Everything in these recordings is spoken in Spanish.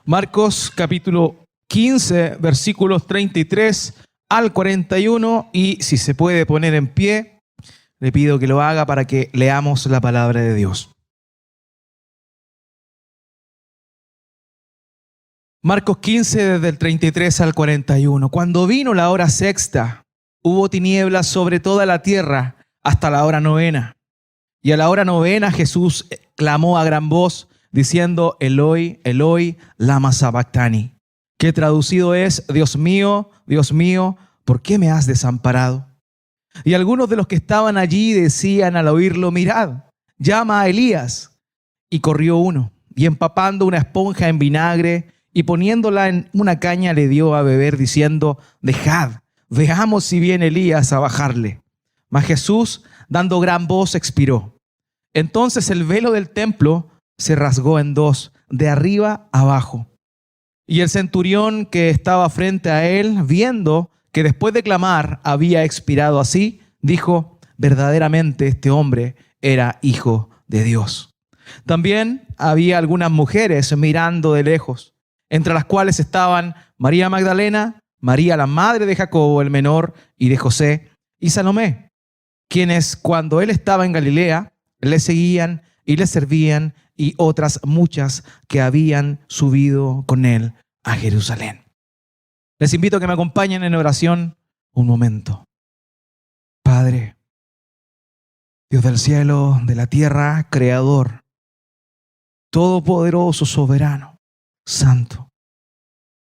Marcos capítulo 15, versículos 33 al 41, y si se puede poner en pie, le pido que lo haga para que leamos la palabra de Dios. Marcos 15, desde el 33 al 41. Cuando vino la hora sexta, hubo tinieblas sobre toda la tierra hasta la hora novena. Y a la hora novena Jesús clamó a gran voz, diciendo: Eloi, Eloi, lama sabactani, que traducido es: Dios mío, ¿por qué me has desamparado? Y algunos de los que estaban allí decían al oírlo: mirad, llama a Elías. Y corrió uno, y empapando una esponja en vinagre y poniéndola en una caña, le dio a beber, diciendo: dejad, veamos si viene Elías a bajarle. Mas Jesús, dando gran voz, expiró. Entonces el velo del templo se rasgó en dos, de arriba abajo. Y el centurión que estaba frente a él, viendo que después de clamar había expirado así, dijo: verdaderamente este hombre era hijo de Dios. También había algunas mujeres mirando de lejos, entre las cuales estaban María Magdalena, María la madre de Jacobo el menor y de José, y Salomé, quienes cuando él estaba en Galilea le seguían y le servían, y otras muchas que habían subido con él a Jerusalén. Les invito a que me acompañen en oración un momento. Padre, Dios del cielo, de la tierra, creador, todopoderoso, soberano, santo,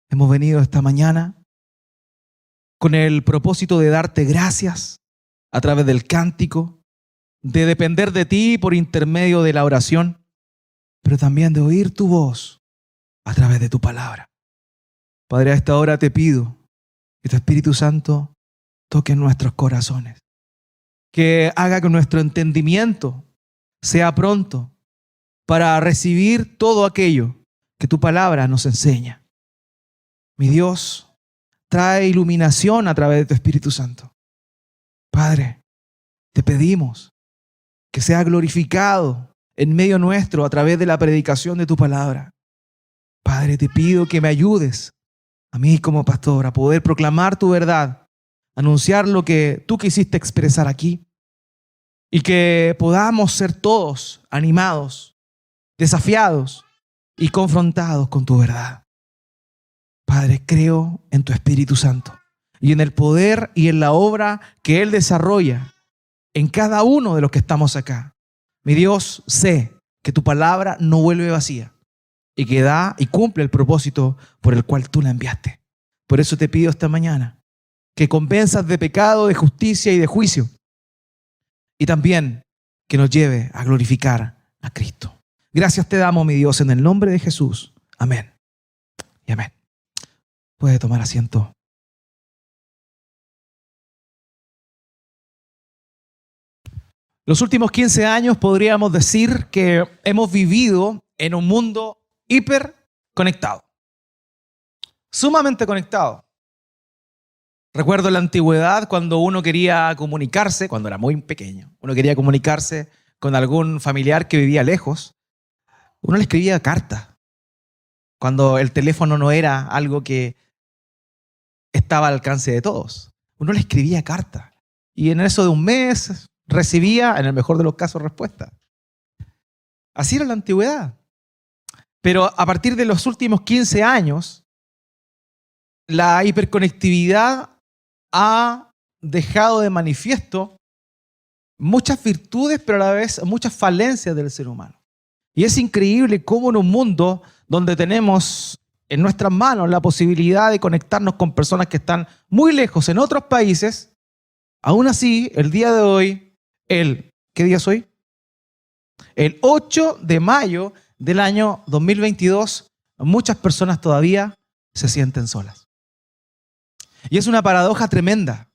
hemos venido esta mañana con el propósito de darte gracias a través del cántico, de depender de ti por intermedio de la oración, pero también de oír tu voz a través de tu palabra. Padre, a esta hora te pido que tu Espíritu Santo toque en nuestros corazones, que haga que nuestro entendimiento sea pronto para recibir todo aquello que tu palabra nos enseña. Mi Dios, trae iluminación a través de tu Espíritu Santo. Padre, te pedimos que sea glorificado en medio nuestro a través de la predicación de tu palabra. Padre, te pido que me ayudes a mí como pastor a poder proclamar tu verdad, anunciar lo que tú quisiste expresar aquí, y que podamos ser todos animados, desafiados y confrontados con tu verdad. Padre, creo en tu Espíritu Santo y en el poder y en la obra que Él desarrolla en cada uno de los que estamos acá. Mi Dios, sé que tu palabra no vuelve vacía y que da y cumple el propósito por el cual tú la enviaste. Por eso te pido esta mañana que convenzas de pecado, de justicia y de juicio, y también que nos lleve a glorificar a Cristo. Gracias te damos, mi Dios, en el nombre de Jesús. Amén y amén. Puede tomar asiento. Los últimos 15 años podríamos decir que hemos vivido en un mundo hiperconectado, sumamente conectado. Recuerdo en la antigüedad cuando uno quería comunicarse, cuando era muy pequeño, uno quería comunicarse con algún familiar que vivía lejos, uno le escribía cartas, cuando el teléfono no era algo que estaba al alcance de todos. Uno le escribía cartas y en eso de un mes recibía, en el mejor de los casos, respuesta. Así era la antigüedad. Pero a partir de los últimos 15 años, la hiperconectividad ha dejado de manifiesto muchas virtudes, pero a la vez muchas falencias del ser humano. Y es increíble cómo en un mundo donde tenemos en nuestras manos la posibilidad de conectarnos con personas que están muy lejos en otros países, aún así, el día de hoy, ¿qué día es hoy? El 8 de mayo del año 2022, muchas personas todavía se sienten solas. Y es una paradoja tremenda,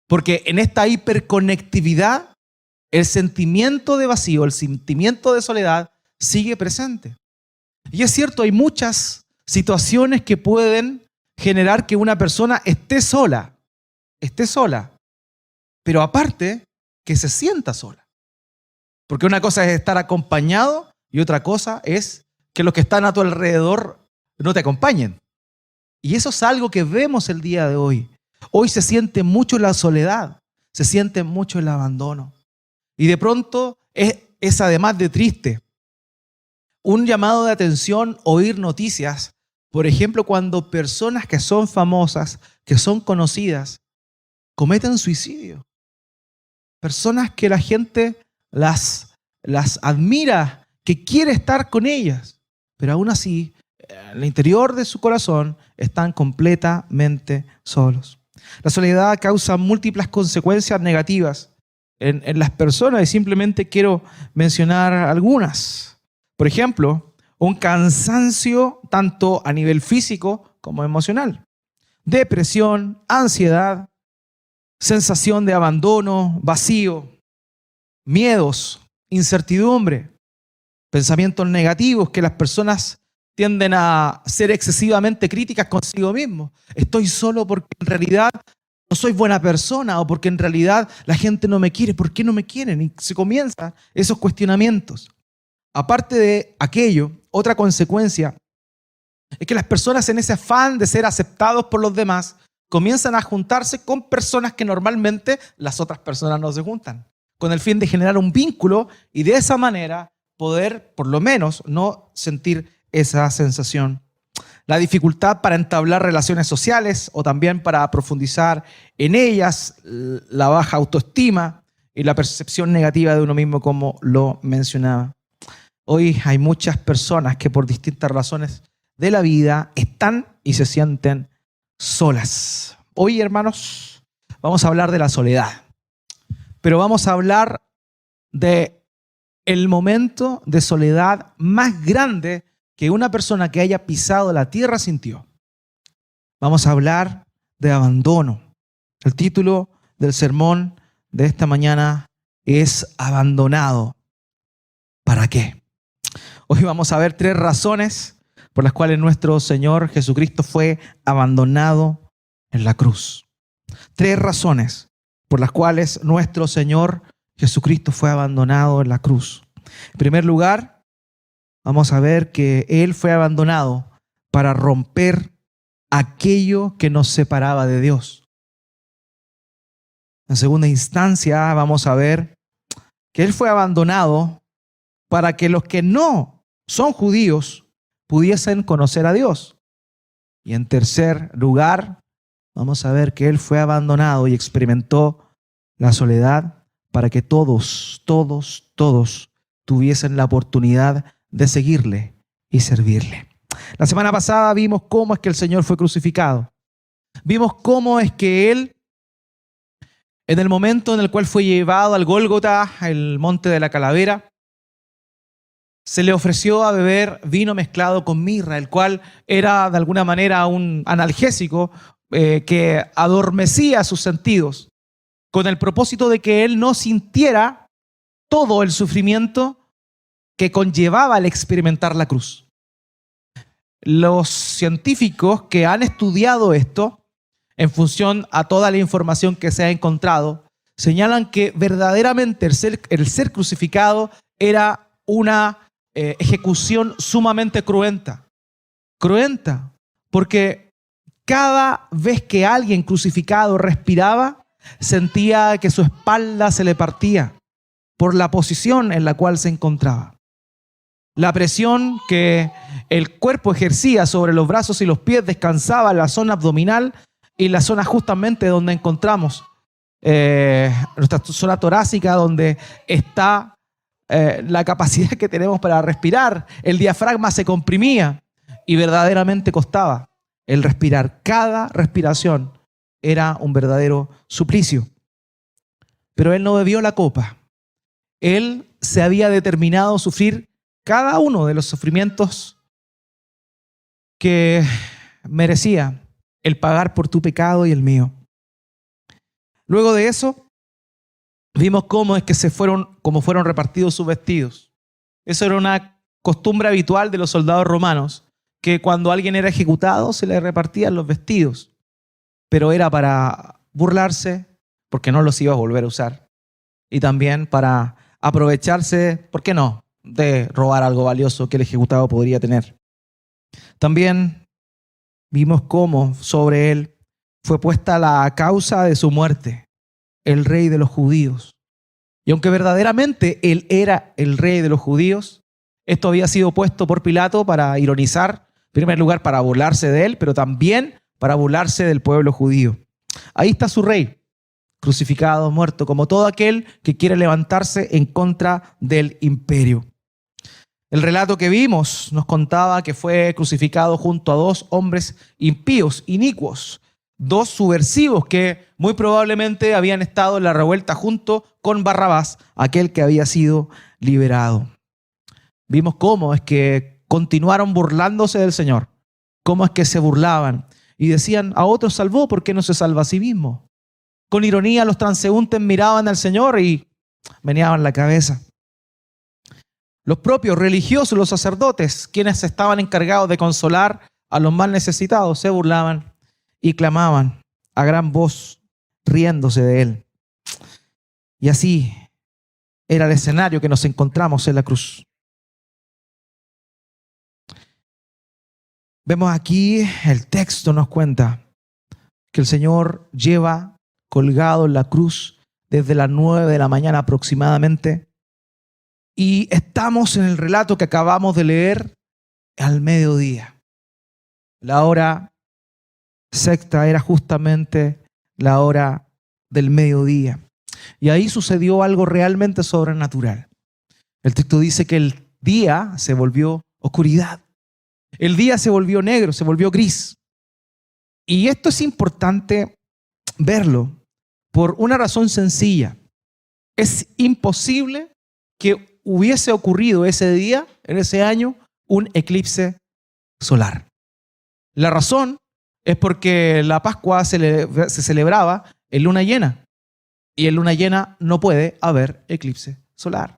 porque en esta hiperconectividad, el sentimiento de vacío, el sentimiento de soledad sigue presente. Y es cierto, hay muchas situaciones que pueden generar que una persona esté sola, pero aparte que se sienta sola. Porque una cosa es estar acompañado y otra cosa es que los que están a tu alrededor no te acompañen. Y eso es algo que vemos el día de hoy. Hoy se siente mucho la soledad, se siente mucho el abandono. Y de pronto es además de triste un llamado de atención oír noticias, por ejemplo, cuando personas que son famosas, que son conocidas, cometen suicidio. Personas que la gente las admira, que quiere estar con ellas, pero aún así, en el interior de su corazón, están completamente solos. La soledad causa múltiples consecuencias negativas en las personas y simplemente quiero mencionar algunas. Por ejemplo, un cansancio tanto a nivel físico como emocional, depresión, ansiedad, sensación de abandono, vacío, miedos, incertidumbre, pensamientos negativos que las personas tienden a ser excesivamente críticas consigo mismos. Estoy solo porque en realidad no soy buena persona o porque en realidad la gente no me quiere. ¿Por qué no me quieren? Y se comienzan esos cuestionamientos. Aparte de aquello, otra consecuencia es que las personas en ese afán de ser aceptados por los demás comienzan a juntarse con personas que normalmente las otras personas no se juntan, con el fin de generar un vínculo y de esa manera poder, por lo menos, no sentir esa sensación. La dificultad para entablar relaciones sociales o también para profundizar en ellas, la baja autoestima y la percepción negativa de uno mismo, como lo mencionaba. Hoy hay muchas personas que por distintas razones de la vida están y se sienten solas. Hoy, hermanos, vamos a hablar de la soledad, pero vamos a hablar de el momento de soledad más grande que una persona que haya pisado la tierra sintió. Vamos a hablar de abandono. El título del sermón de esta mañana es Abandonado. ¿Para qué? Hoy vamos a ver 3 razones por las cuales nuestro Señor Jesucristo fue abandonado en la cruz. 3 razones por las cuales nuestro Señor Jesucristo fue abandonado en la cruz. En primer lugar, vamos a ver que Él fue abandonado para romper aquello que nos separaba de Dios. En segunda instancia, vamos a ver que Él fue abandonado para que los que no son judíos pudiesen conocer a Dios. Y en tercer lugar, vamos a ver que Él fue abandonado y experimentó la soledad para que todos tuviesen la oportunidad de seguirle y servirle. La semana pasada vimos cómo es que el Señor fue crucificado. Vimos cómo es que Él, en el momento en el cual fue llevado al Gólgota, el monte de la calavera, se le ofreció a beber vino mezclado con mirra, el cual era de alguna manera un analgésico que adormecía sus sentidos, con el propósito de que Él no sintiera todo el sufrimiento que conllevaba el experimentar la cruz. Los científicos que han estudiado esto, en función a toda la información que se ha encontrado, señalan que verdaderamente el ser crucificado era una ejecución sumamente cruenta. Cruenta, porque cada vez que alguien crucificado respiraba, sentía que su espalda se le partía por la posición en la cual se encontraba. La presión que el cuerpo ejercía sobre los brazos y los pies descansaba en la zona abdominal y la zona justamente donde encontramos nuestra zona torácica, donde está la capacidad que tenemos para respirar. El diafragma se comprimía y verdaderamente costaba el respirar. Cada respiración era un verdadero suplicio. Pero Él no bebió la copa. Él se había determinado a sufrir cada uno de los sufrimientos que merecía el pagar por tu pecado y el mío. Luego de eso, vimos cómo es que cómo fueron repartidos sus vestidos. Eso era una costumbre habitual de los soldados romanos, que cuando alguien era ejecutado se le repartían los vestidos, pero era para burlarse porque no los iba a volver a usar y también para aprovecharse, ¿por qué no?, de robar algo valioso que el ejecutado podría tener. También vimos cómo sobre él fue puesta la causa de su muerte, el rey de los judíos. Y aunque verdaderamente él era el rey de los judíos, esto había sido puesto por Pilato para ironizar, en primer lugar para burlarse de él, pero también para burlarse del pueblo judío. Ahí está su rey, crucificado, muerto, como todo aquel que quiere levantarse en contra del imperio. El relato que vimos nos contaba que fue crucificado junto a dos hombres impíos, inicuos, dos subversivos que muy probablemente habían estado en la revuelta junto con Barrabás, aquel que había sido liberado. Vimos cómo es que continuaron burlándose del Señor, cómo es que se burlaban y decían: a otros salvó, ¿por qué no se salva a sí mismo? Con ironía los transeúntes miraban al Señor y meneaban la cabeza. Los propios religiosos, los sacerdotes, quienes estaban encargados de consolar a los más necesitados, se burlaban y clamaban a gran voz, riéndose de él. Y así era el escenario que nos encontramos en la cruz. Vemos aquí, el texto nos cuenta que el Señor lleva colgado en la cruz desde las 9 de la mañana aproximadamente. Y estamos en el relato que acabamos de leer al mediodía. La hora sexta era justamente la hora del mediodía. Y ahí sucedió algo realmente sobrenatural. El texto dice que el día se volvió oscuridad. El día se volvió negro, se volvió gris. Y esto es importante verlo por una razón sencilla. Es imposible que hubiese ocurrido ese día, en ese año, un eclipse solar. La razón es porque la Pascua se celebraba en luna llena y en luna llena no puede haber eclipse solar.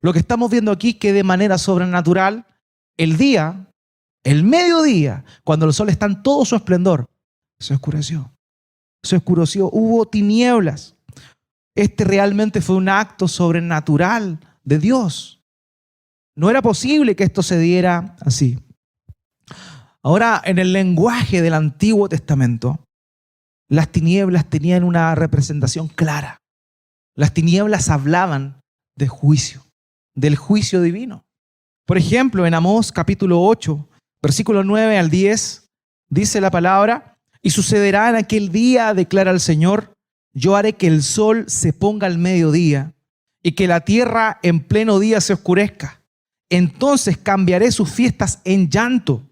Lo que estamos viendo aquí es que de manera sobrenatural el día, el mediodía, cuando el sol está en todo su esplendor, se oscureció. Se oscureció, hubo tinieblas. Este realmente fue un acto sobrenatural de Dios. No era posible que esto se diera así. Ahora, en el lenguaje del Antiguo Testamento, las tinieblas tenían una representación clara. Las tinieblas hablaban de juicio, del juicio divino. Por ejemplo, en Amós capítulo 8, versículo 9 al 10, dice la palabra: y sucederá en aquel día, declara el Señor, yo haré que el sol se ponga al mediodía y que la tierra en pleno día se oscurezca. Entonces cambiaré sus fiestas en llanto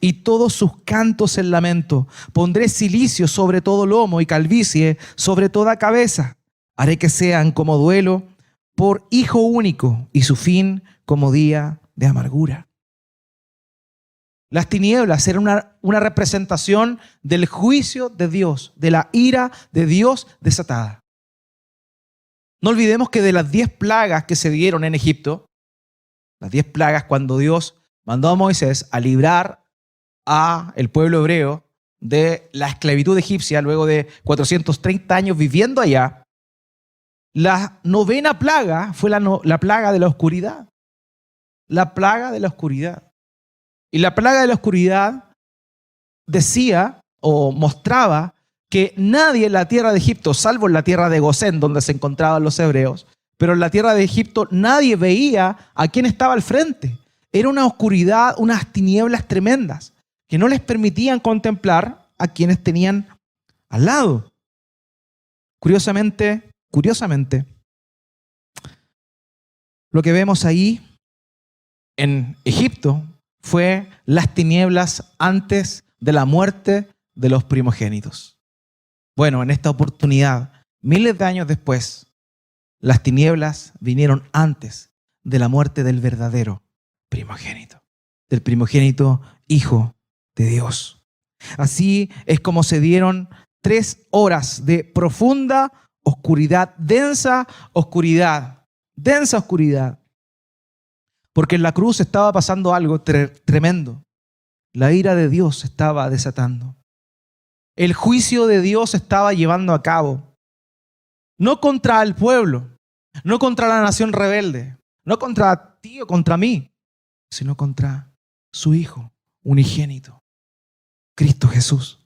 y todos sus cantos en lamento. Pondré cilicio sobre todo lomo y calvicie sobre toda cabeza. Haré que sean como duelo por hijo único y su fin como día de amargura. Las tinieblas eran una representación del juicio de Dios, de la ira de Dios desatada. No olvidemos que de las 10 plagas que se dieron en Egipto, las 10 plagas cuando Dios mandó a Moisés a librar a el pueblo hebreo de la esclavitud egipcia luego de 430 años viviendo allá, la 9ª plaga fue la plaga de la oscuridad. La plaga de la oscuridad. Y la plaga de la oscuridad decía o mostraba que nadie en la tierra de Egipto, salvo en la tierra de Gosén, donde se encontraban los hebreos, pero en la tierra de Egipto nadie veía a quién estaba al frente. Era una oscuridad, unas tinieblas tremendas que no les permitían contemplar a quienes tenían al lado. Curiosamente, lo que vemos ahí en Egipto fue las tinieblas antes de la muerte de los primogénitos. Bueno, en esta oportunidad, miles de años después, las tinieblas vinieron antes de la muerte del verdadero primogénito, del primogénito Hijo de Dios. Así es como se dieron 3 horas de profunda oscuridad, densa oscuridad, porque en la cruz estaba pasando algo tremendo. La ira de Dios se estaba desatando. El juicio de Dios se estaba llevando a cabo. No contra el pueblo, no contra la nación rebelde, no contra ti o contra mí, sino contra su Hijo unigénito, Cristo Jesús.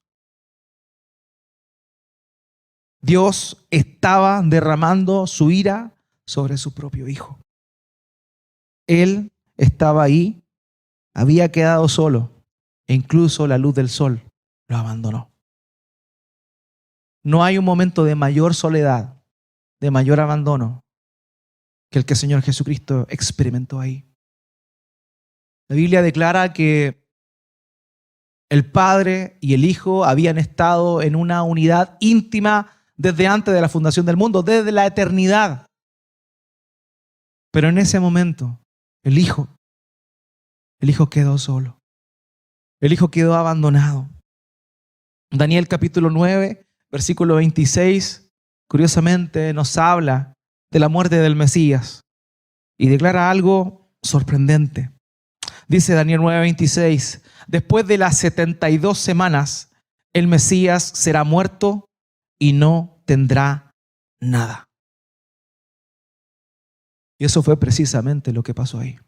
Dios estaba derramando su ira sobre su propio Hijo. Él estaba ahí, había quedado solo, e incluso la luz del sol lo abandonó. No hay un momento de mayor soledad, de mayor abandono, que el que el Señor Jesucristo experimentó ahí. La Biblia declara que el Padre y el Hijo habían estado en una unidad íntima desde antes de la fundación del mundo, desde la eternidad. Pero en ese momento, el Hijo quedó solo. El Hijo quedó abandonado. Daniel capítulo 9, versículo 26, curiosamente nos habla de la muerte del Mesías y declara algo sorprendente. Dice Daniel 9:26, después de las 72 semanas, el Mesías será muerto y no tendrá nada. Y eso fue precisamente lo que pasó ahí.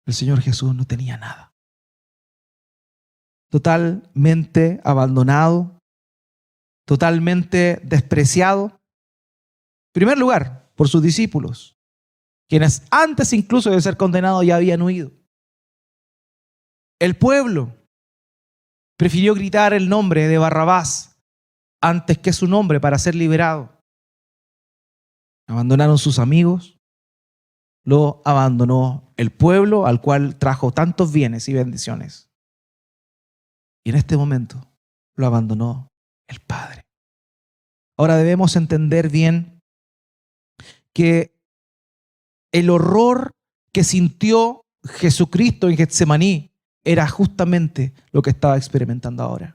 El Señor Jesús no tenía nada. Totalmente abandonado, totalmente despreciado. En primer lugar, por sus discípulos, quienes antes incluso de ser condenados ya habían huido. El pueblo prefirió gritar el nombre de Barrabás antes que su nombre para ser liberado. Abandonaron sus amigos, lo abandonó el pueblo al cual trajo tantos bienes y bendiciones. Y en este momento lo abandonó el Padre. Ahora debemos entender bien que el horror que sintió Jesucristo en Getsemaní era justamente lo que estaba experimentando ahora.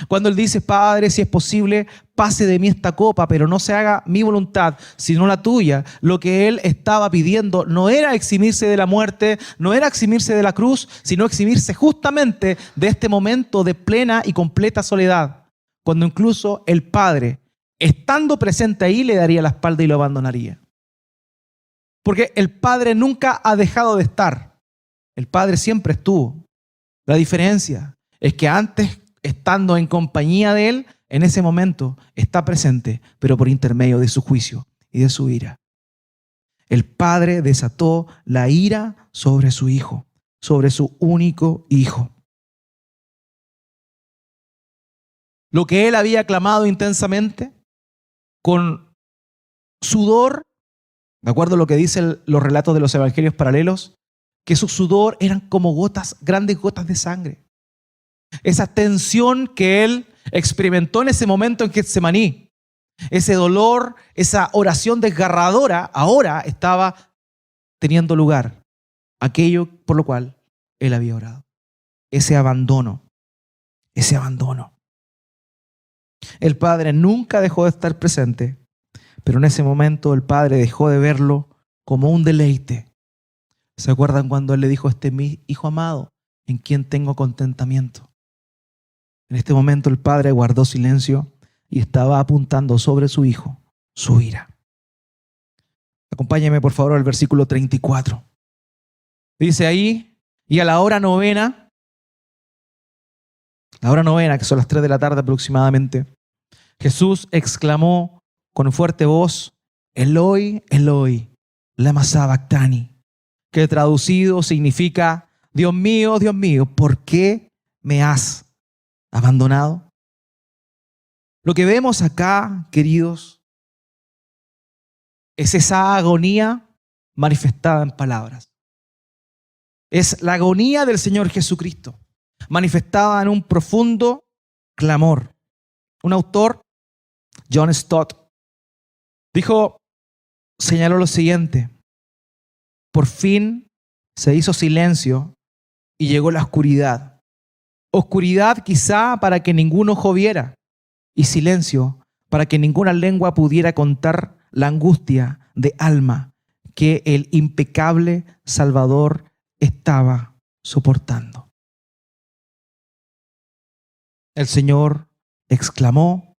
Cuando Él dice, Padre, si es posible, pase de mí esta copa, pero no se haga mi voluntad, sino la tuya. Lo que Él estaba pidiendo no era eximirse de la muerte, no era eximirse de la cruz, sino eximirse justamente de este momento de plena y completa soledad, cuando incluso el Padre, estando presente ahí, le daría la espalda y lo abandonaría. Porque el Padre nunca ha dejado de estar. El Padre siempre estuvo. La diferencia es que antes, estando en compañía de Él, en ese momento está presente, pero por intermedio de su juicio y de su ira. El Padre desató la ira sobre su Hijo, sobre su único Hijo. Lo que Él había clamado intensamente, con sudor, de acuerdo a lo que dicen los relatos de los evangelios paralelos, que su sudor eran como gotas, grandes gotas de sangre. Esa tensión que Él experimentó en ese momento en Getsemaní, ese dolor, esa oración desgarradora, ahora estaba teniendo lugar. Aquello por lo cual Él había orado. Ese abandono. El Padre nunca dejó de estar presente, pero en ese momento el Padre dejó de verlo como un deleite. ¿Se acuerdan cuando Él le dijo, este es mi Hijo amado, en quien tengo contentamiento? En este momento el Padre guardó silencio y estaba apuntando sobre su Hijo su ira. Acompáñeme por favor al versículo 34. Dice ahí, y a la hora novena, que son las 3 de la tarde aproximadamente, Jesús exclamó con fuerte voz, Eloi, Eloi, lama sabactani, que traducido significa, Dios mío, ¿por qué me has abandonado? Lo que vemos acá, queridos, es esa agonía manifestada en palabras. Es la agonía del Señor Jesucristo, manifestada en un profundo clamor. Un autor, John Stott, señaló lo siguiente: por fin se hizo silencio y llegó la oscuridad. Oscuridad quizá para que ningún ojo viera, y silencio para que ninguna lengua pudiera contar la angustia de alma que el impecable Salvador estaba soportando. El Señor exclamó,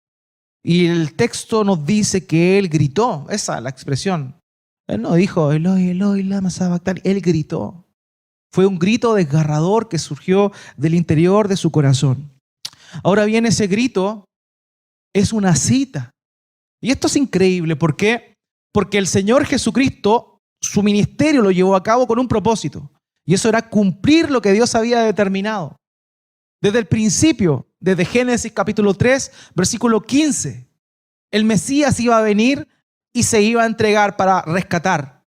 y el texto nos dice que Él gritó. Esa es la expresión. Él no dijo, Eloi, Eloi, lama sabactani. Él gritó. Fue un grito desgarrador que surgió del interior de su corazón. Ahora bien, ese grito es una cita. Y esto es increíble. ¿Por qué? Porque el Señor Jesucristo, su ministerio lo llevó a cabo con un propósito. Y eso era cumplir lo que Dios había determinado. Desde el principio, desde Génesis capítulo 3, versículo 15, el Mesías iba a venir y se iba a entregar para rescatar.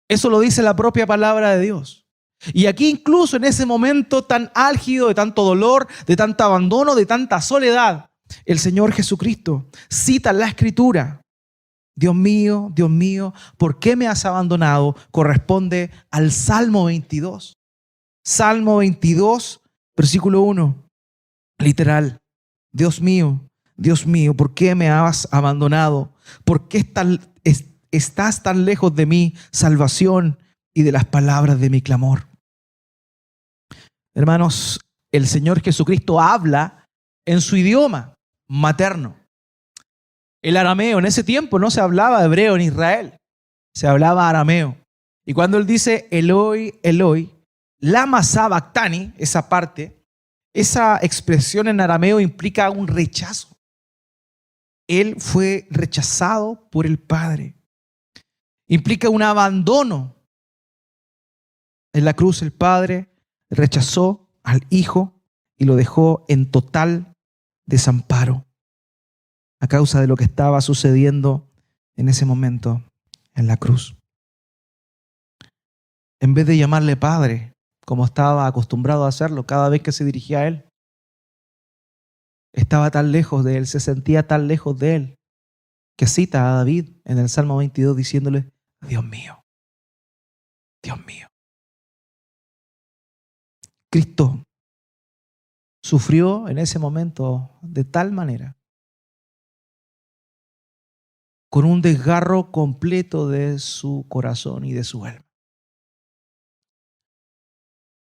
Eso lo dice la propia palabra de Dios. Y aquí incluso en ese momento tan álgido, de tanto dolor, de tanto abandono, de tanta soledad, el Señor Jesucristo cita en la Escritura: Dios mío, ¿por qué me has abandonado? Corresponde al Salmo 22. Salmo 22, versículo 1. Literal: Dios mío, ¿por qué me has abandonado? ¿Por qué estás tan lejos de mi salvación y de las palabras de mi clamor? Hermanos, el Señor Jesucristo habla en su idioma materno. El arameo, en ese tiempo no se hablaba hebreo en Israel, se hablaba arameo. Y cuando Él dice Eloi, Eloi, lama sabactani, esa parte, esa expresión en arameo implica un rechazo. Él fue rechazado por el Padre. Implica un abandono. En la cruz el Padre rechazó al Hijo y lo dejó en total desamparo a causa de lo que estaba sucediendo en ese momento en la cruz. En vez de llamarle Padre, como estaba acostumbrado a hacerlo cada vez que se dirigía a Él, estaba tan lejos de Él, se sentía tan lejos de Él, que cita a David en el Salmo 22 diciéndole: Dios mío, Dios mío. Cristo sufrió en ese momento de tal manera, con un desgarro completo de su corazón y de su alma.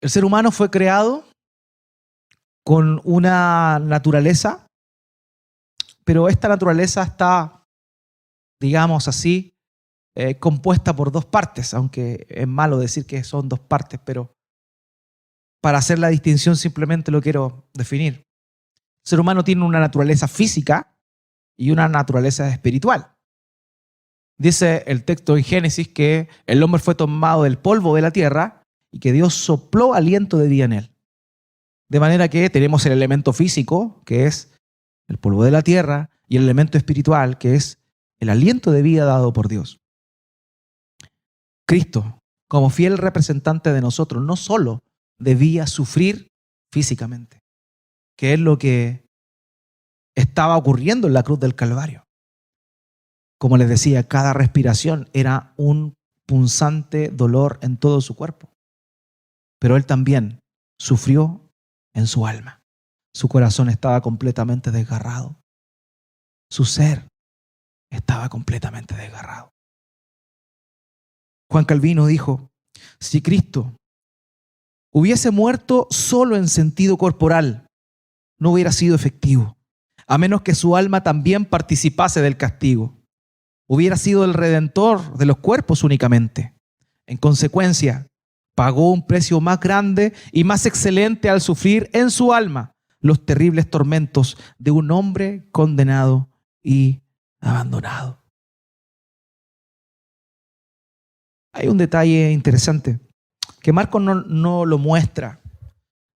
El ser humano fue creado con una naturaleza, pero esta naturaleza está, digamos así, compuesta por dos partes, aunque es malo decir que son dos partes, pero para hacer la distinción simplemente lo quiero definir. El ser humano tiene una naturaleza física y una naturaleza espiritual. Dice el texto en Génesis que el hombre fue tomado del polvo de la tierra y que Dios sopló aliento de vida en él. De manera que tenemos el elemento físico, que es el polvo de la tierra, y el elemento espiritual, que es el aliento de vida dado por Dios. Cristo, como fiel representante de nosotros, no solo debía sufrir físicamente, que es lo que estaba ocurriendo en la cruz del Calvario. Como les decía, cada respiración era un punzante dolor en todo su cuerpo. Pero Él también sufrió en su alma. Su corazón estaba completamente desgarrado. Su ser estaba completamente desgarrado. Juan Calvino dijo: si Cristo hubiese muerto solo en sentido corporal, no hubiera sido efectivo, a menos que su alma también participase del castigo. Hubiera sido el redentor de los cuerpos únicamente. En consecuencia, pagó un precio más grande y más excelente al sufrir en su alma los terribles tormentos de un hombre condenado y abandonado. Hay un detalle interesante que Marcos no lo muestra,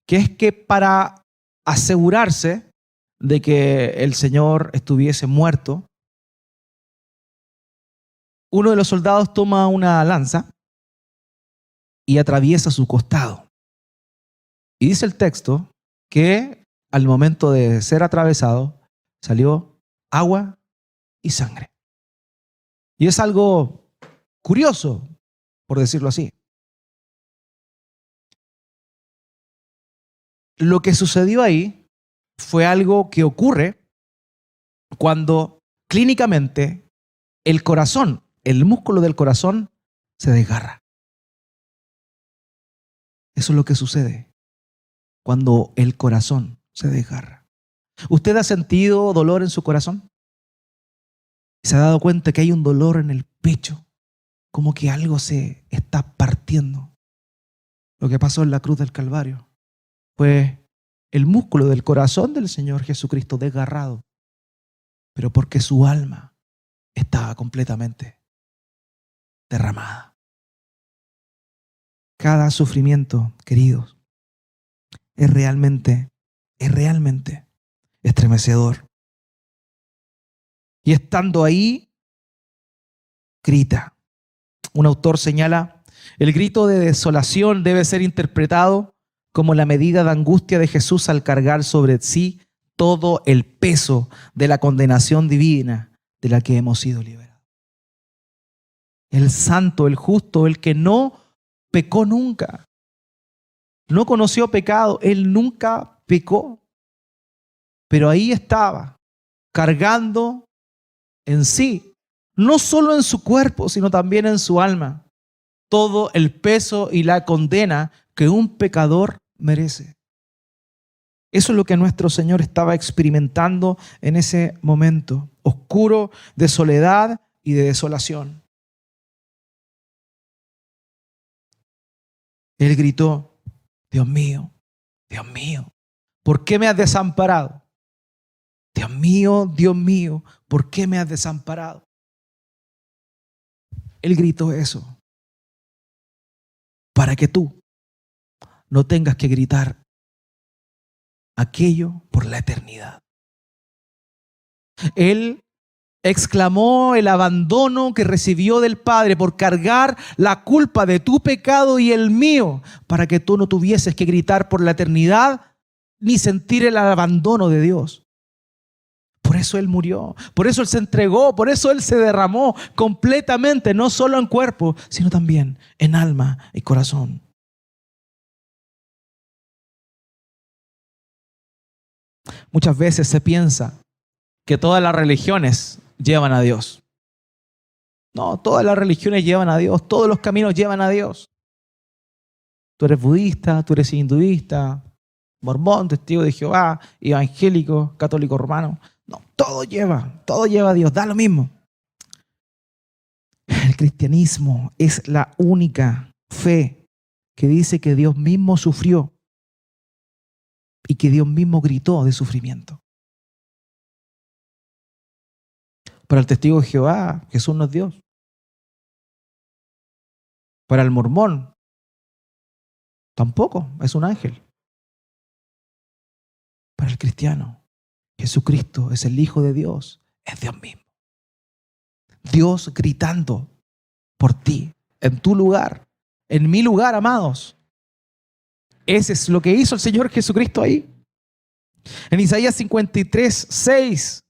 que es que para asegurarse de que el Señor estuviese muerto, uno de los soldados toma una lanza y atraviesa su costado. Y dice el texto que al momento de ser atravesado salió agua y sangre. Y es algo curioso, por decirlo así. Lo que sucedió ahí fue algo que ocurre cuando clínicamente el corazón, el músculo del corazón se desgarra. Eso es lo que sucede cuando el corazón se desgarra. ¿Usted ha sentido dolor en su corazón? ¿Se ha dado cuenta que hay un dolor en el pecho? Como que algo se está partiendo. lo que pasó en la cruz del Calvario fue el músculo del corazón del Señor Jesucristo desgarrado, pero porque su alma estaba completamente derramada. Cada sufrimiento, queridos, es realmente estremecedor. Y estando ahí, grita. Un autor señala, el grito de desolación debe ser interpretado como la medida de angustia de Jesús al cargar sobre sí todo el peso de la condenación divina de la que hemos sido liberados. El santo, el justo, el que no pecó nunca, no conoció pecado, él nunca pecó, pero ahí estaba, cargando en sí, no solo en su cuerpo, sino también en su alma, todo el peso y la condena que un pecador merece. Eso es lo que nuestro Señor estaba experimentando en ese momento oscuro de soledad y de desolación. Él gritó, Dios mío, ¿por qué me has desamparado? Dios mío, ¿por qué me has desamparado? Él gritó eso para que tú no tengas que gritar aquello por la eternidad. Él exclamó el abandono que recibió del Padre por cargar la culpa de tu pecado y el mío, para que tú no tuvieses que gritar por la eternidad ni sentir el abandono de Dios. Por eso Él murió, por eso Él se entregó, por eso Él se derramó completamente, no solo en cuerpo, sino también en alma y corazón. Muchas veces se piensa que todas las religiones llevan a Dios. No, todas las religiones llevan a Dios, todos los caminos llevan a Dios. Tú eres budista, tú eres hinduista, mormón, testigo de Jehová, evangélico, católico romano. No, todo lleva a Dios, da lo mismo. El cristianismo es la única fe que dice que Dios mismo sufrió y que Dios mismo gritó de sufrimiento. Para el testigo de Jehová, Jesús no es Dios. Para el mormón, tampoco, es un ángel. Para el cristiano, Jesucristo es el Hijo de Dios, es Dios mismo. Dios gritando por ti, en tu lugar, en mi lugar, amados. Ese es lo que hizo el Señor Jesucristo ahí. En Isaías 53:6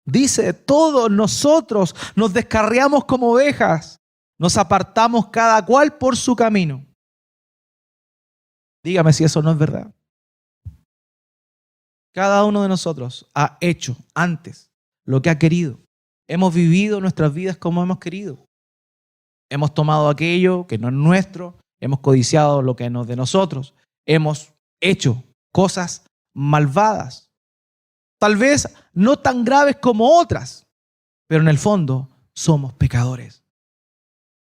dice, todos nosotros nos descarriamos como ovejas, nos apartamos cada cual por su camino. Dígame si eso no es verdad. Cada uno de nosotros ha hecho antes lo que ha querido. Hemos vivido nuestras vidas como hemos querido. Hemos tomado aquello que no es nuestro, hemos codiciado lo que no es de nosotros, hemos hecho cosas malvadas. Tal vez no tan graves como otras, pero en el fondo somos pecadores.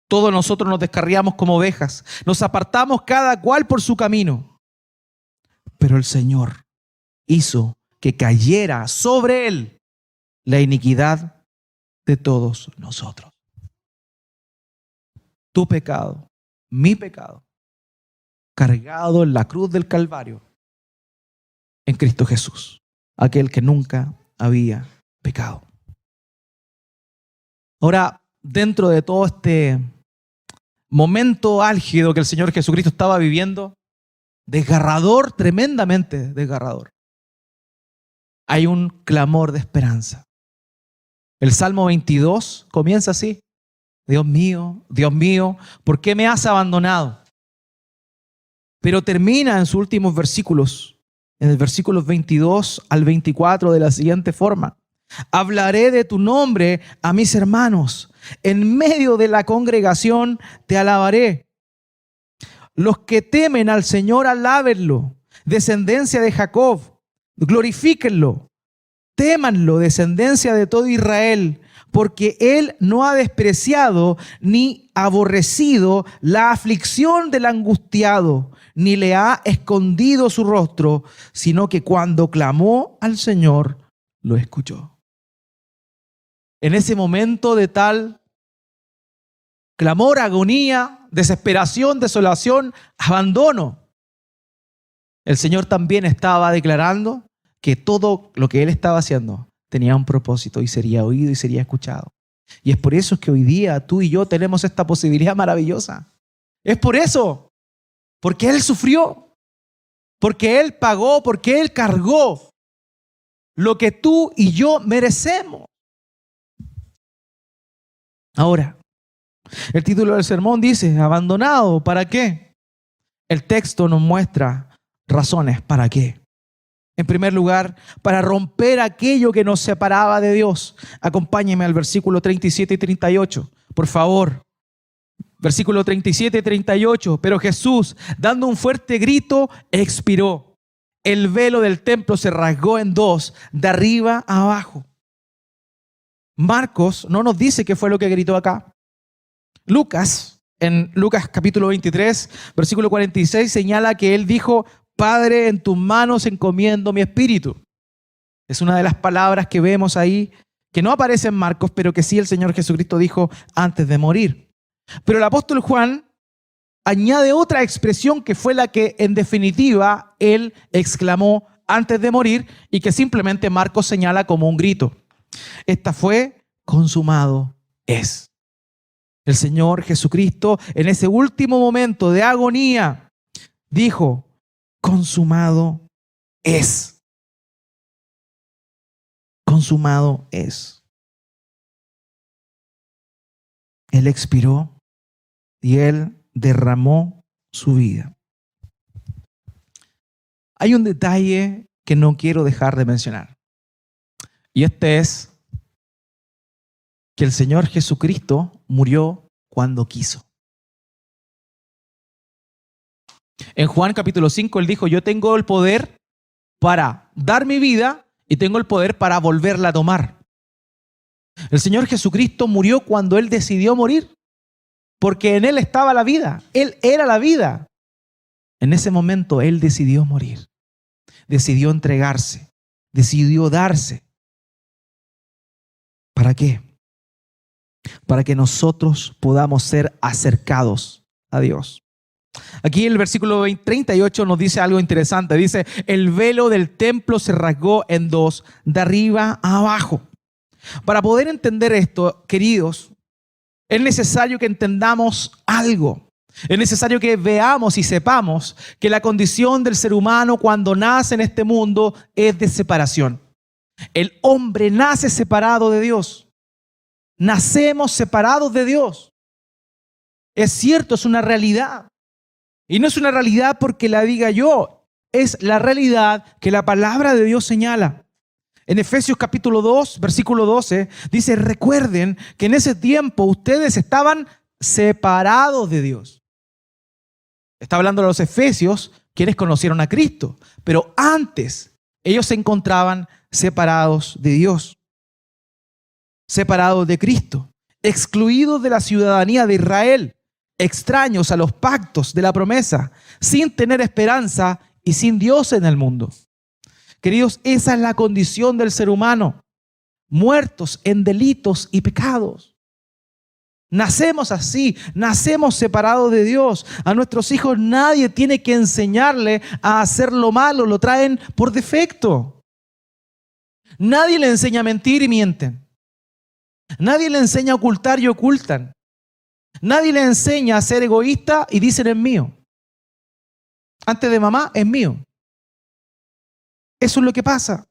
Todos nosotros nos descarriamos como ovejas, nos apartamos cada cual por su camino. Pero el Señor hizo que cayera sobre Él la iniquidad de todos nosotros. Tu pecado, mi pecado, cargado en la cruz del Calvario, en Cristo Jesús, aquel que nunca había pecado. Ahora, dentro de todo este momento álgido que el Señor Jesucristo estaba viviendo, desgarrador, tremendamente desgarrador, hay un clamor de esperanza. El Salmo 22 comienza así: Dios mío, ¿por qué me has abandonado? Pero termina en sus últimos versículos, en el versículos 22 al 24, de la siguiente forma: hablaré de tu nombre a mis hermanos, en medio de la congregación te alabaré. Los que temen al Señor, alábenlo. Descendencia de Jacob, glorifíquenlo. Témanlo, descendencia de todo Israel, porque Él no ha despreciado ni aborrecido la aflicción del angustiado, ni le ha escondido su rostro, sino que cuando clamó al Señor, lo escuchó. En ese momento de tal clamor, agonía, desesperación, desolación, abandono, el Señor también estaba declarando que todo lo que Él estaba haciendo tenía un propósito y sería oído y sería escuchado. Y es por eso que hoy día tú y yo tenemos esta posibilidad maravillosa. Es por eso, porque Él sufrió, porque Él pagó, porque Él cargó lo que tú y yo merecemos. Ahora, el título del sermón dice, abandonado, ¿para qué? El texto nos muestra razones para qué. En primer lugar, para romper aquello que nos separaba de Dios. Acompáñenme al versículo 37 y 38, por favor. Versículo 37 y 38. Pero Jesús, dando un fuerte grito, expiró. El velo del templo se rasgó en dos, de arriba a abajo. Marcos no nos dice qué fue lo que gritó acá. Lucas, en Lucas capítulo 23, versículo 46, señala que él dijo: Padre, en tus manos encomiendo mi espíritu. Es una de las palabras que vemos ahí, que no aparece en Marcos, pero que sí el Señor Jesucristo dijo antes de morir. Pero el apóstol Juan añade otra expresión que fue la que en definitiva él exclamó antes de morir y que simplemente Marcos señala como un grito. Esta fue: consumado es. El Señor Jesucristo en ese último momento de agonía dijo: consumado es. Consumado es. Él expiró y Él derramó su vida. Hay un detalle que no quiero dejar de mencionar. Y este es que el Señor Jesucristo murió cuando quiso. En Juan capítulo 5 Él dijo: yo tengo el poder para dar mi vida y tengo el poder para volverla a tomar. El Señor Jesucristo murió cuando Él decidió morir, porque en Él estaba la vida. Él era la vida. En ese momento Él decidió morir, decidió entregarse, decidió darse. ¿Para qué? Para que nosotros podamos ser acercados a Dios. Aquí el versículo 38 nos dice algo interesante. Dice: el velo del templo se rasgó en dos, de arriba a abajo. Para poder entender esto, queridos, es necesario que entendamos algo. Es necesario que veamos y sepamos que la condición del ser humano cuando nace en este mundo es de separación. El hombre nace separado de Dios. Nacemos separados de Dios. Es cierto, es una realidad. Y no es una realidad porque la diga yo, es la realidad que la palabra de Dios señala. En Efesios capítulo 2, versículo 12, dice: recuerden que en ese tiempo ustedes estaban separados de Dios. Está hablando de los efesios, quienes conocieron a Cristo, pero antes ellos se encontraban separados de Dios, separados de Cristo, excluidos de la ciudadanía de Israel, extraños a los pactos de la promesa, sin tener esperanza y sin Dios en el mundo. Queridos, esa es la condición del ser humano, muertos en delitos y pecados. Nacemos así, nacemos separados de Dios. A nuestros hijos nadie tiene que enseñarle a hacer lo malo, lo traen por defecto. Nadie le enseña a mentir y mienten. Nadie le enseña a ocultar y ocultan. Nadie le enseña a ser egoísta y dicen: es mío. Antes de mamá, es mío. Eso es lo que pasa.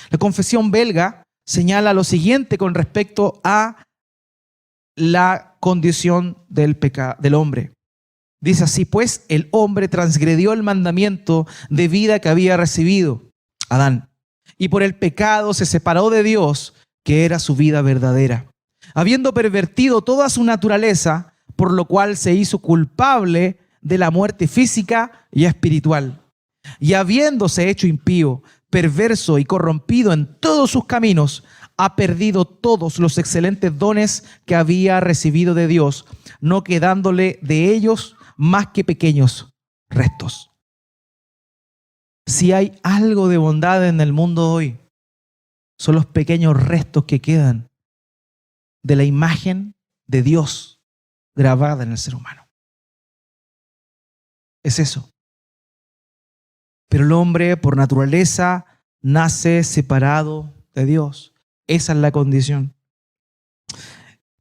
La confesión belga señala lo siguiente con respecto a la condición del hombre. Dice así: pues el hombre transgredió el mandamiento de vida que había recibido, Adán, y por el pecado se separó de Dios, que era su vida verdadera, habiendo pervertido toda su naturaleza, por lo cual se hizo culpable de la muerte física y espiritual. Y habiéndose hecho impío, perverso y corrompido en todos sus caminos, ha perdido todos los excelentes dones que había recibido de Dios, no quedándole de ellos más que pequeños restos. Si hay algo de bondad en el mundo hoy, son los pequeños restos que quedan de la imagen de Dios grabada en el ser humano. Es eso. Pero el hombre, por naturaleza, nace separado de Dios. Esa es la condición.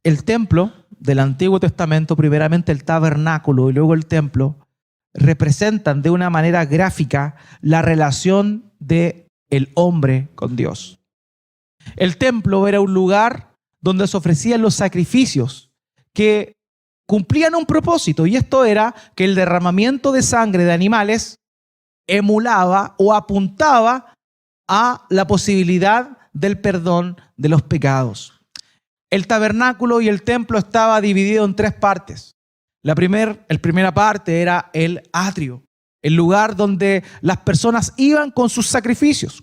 El templo del Antiguo Testamento, primeramente el tabernáculo y luego el templo, representan de una manera gráfica la relación del hombre con Dios. El templo era un lugar donde se ofrecían los sacrificios que cumplían un propósito, y esto era que el derramamiento de sangre de animales emulaba o apuntaba a la posibilidad del perdón de los pecados. El tabernáculo y el templo estaba dividido en tres partes. La primera parte era el atrio, el lugar donde las personas iban con sus sacrificios,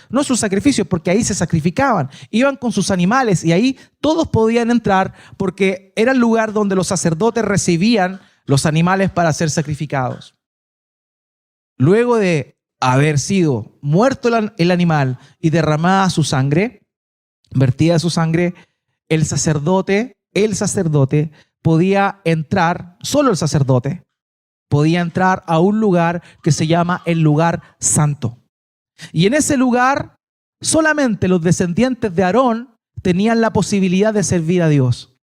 no sus sacrificios porque ahí se sacrificaban, iban con sus animales y ahí todos podían entrar porque era el lugar donde los sacerdotes recibían los animales para ser sacrificados. Luego de haber sido muerto el animal y derramada su sangre, vertida su sangre, el sacerdote podía entrar, solo el sacerdote podía entrar a un lugar que se llama el lugar santo. Y en ese lugar solamente los descendientes de Aarón tenían la posibilidad de servir a Dios.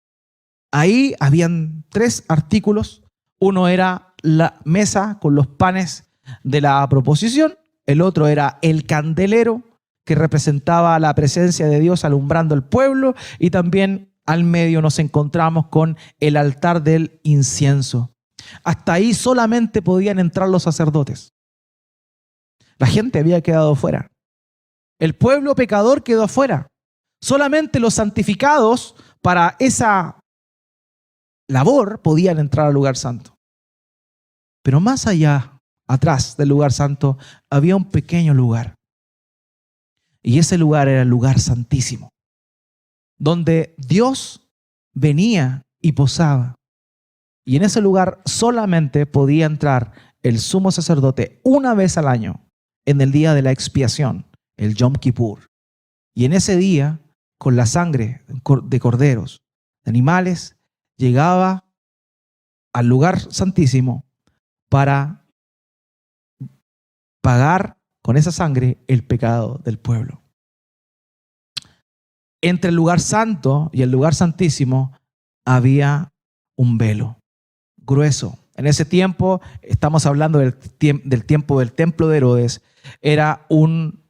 Ahí habían tres artículos. Uno era la mesa con los panes de la proposición. El otro era el candelero, que representaba la presencia de Dios alumbrando el pueblo. Y también al medio nos encontramos con el altar del incienso. Hasta ahí solamente podían entrar los sacerdotes. La gente había quedado fuera. El pueblo pecador quedó afuera. Solamente los santificados para esa labor podían entrar al lugar santo. Pero más allá, atrás del lugar santo, había un pequeño lugar. Y ese lugar era el lugar santísimo, donde Dios venía y posaba. Y en ese lugar solamente podía entrar el sumo sacerdote una vez al año, en el día de la expiación, el Yom Kippur. Y en ese día, con la sangre de corderos, de animales, llegaba al lugar santísimo para pagar con esa sangre el pecado del pueblo. Entre el lugar santo y el lugar santísimo había un velo grueso. En ese tiempo, estamos hablando del tiempo del templo de Herodes, era un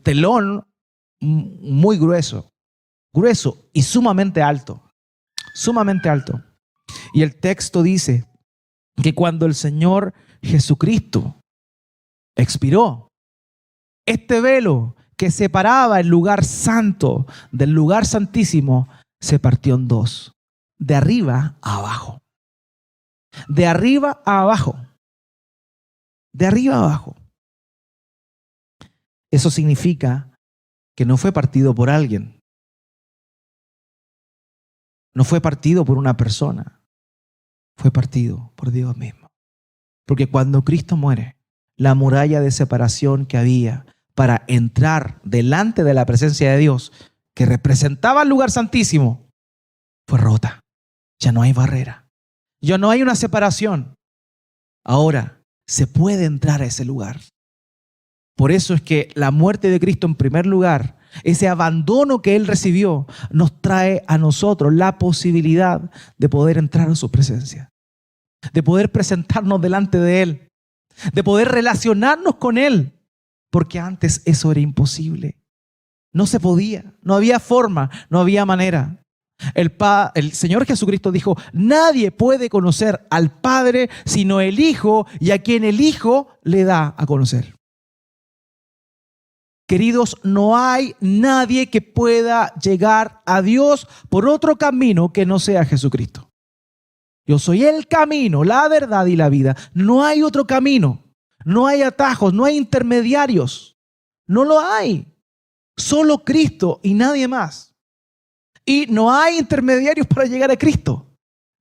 telón muy grueso y sumamente alto. Y el texto dice que cuando el Señor Jesucristo expiró, este velo que separaba el lugar santo del lugar santísimo se partió en dos, de arriba a abajo. De arriba a abajo. De arriba a abajo. Eso significa que no fue partido por alguien. No fue partido por una persona. Fue partido por Dios mismo. Porque cuando Cristo muere, la muralla de separación que había para entrar delante de la presencia de Dios, que representaba el lugar santísimo, fue rota. Ya no hay barrera. Ya no hay una separación. Ahora se puede entrar a ese lugar. Por eso es que la muerte de Cristo en primer lugar, ese abandono que Él recibió, nos trae a nosotros la posibilidad de poder entrar a su presencia, de poder presentarnos delante de Él, de poder relacionarnos con Él, porque antes eso era imposible. No se podía, no había forma, no había manera. El Señor Jesucristo dijo: nadie puede conocer al Padre sino el Hijo, y a quien el Hijo le da a conocer. Queridos, no hay nadie que pueda llegar a Dios por otro camino que no sea Jesucristo. Yo soy el camino, la verdad y la vida. No hay otro camino. No hay atajos, no hay intermediarios. No lo hay. Solo Cristo y nadie más. Y no hay intermediarios para llegar a Cristo.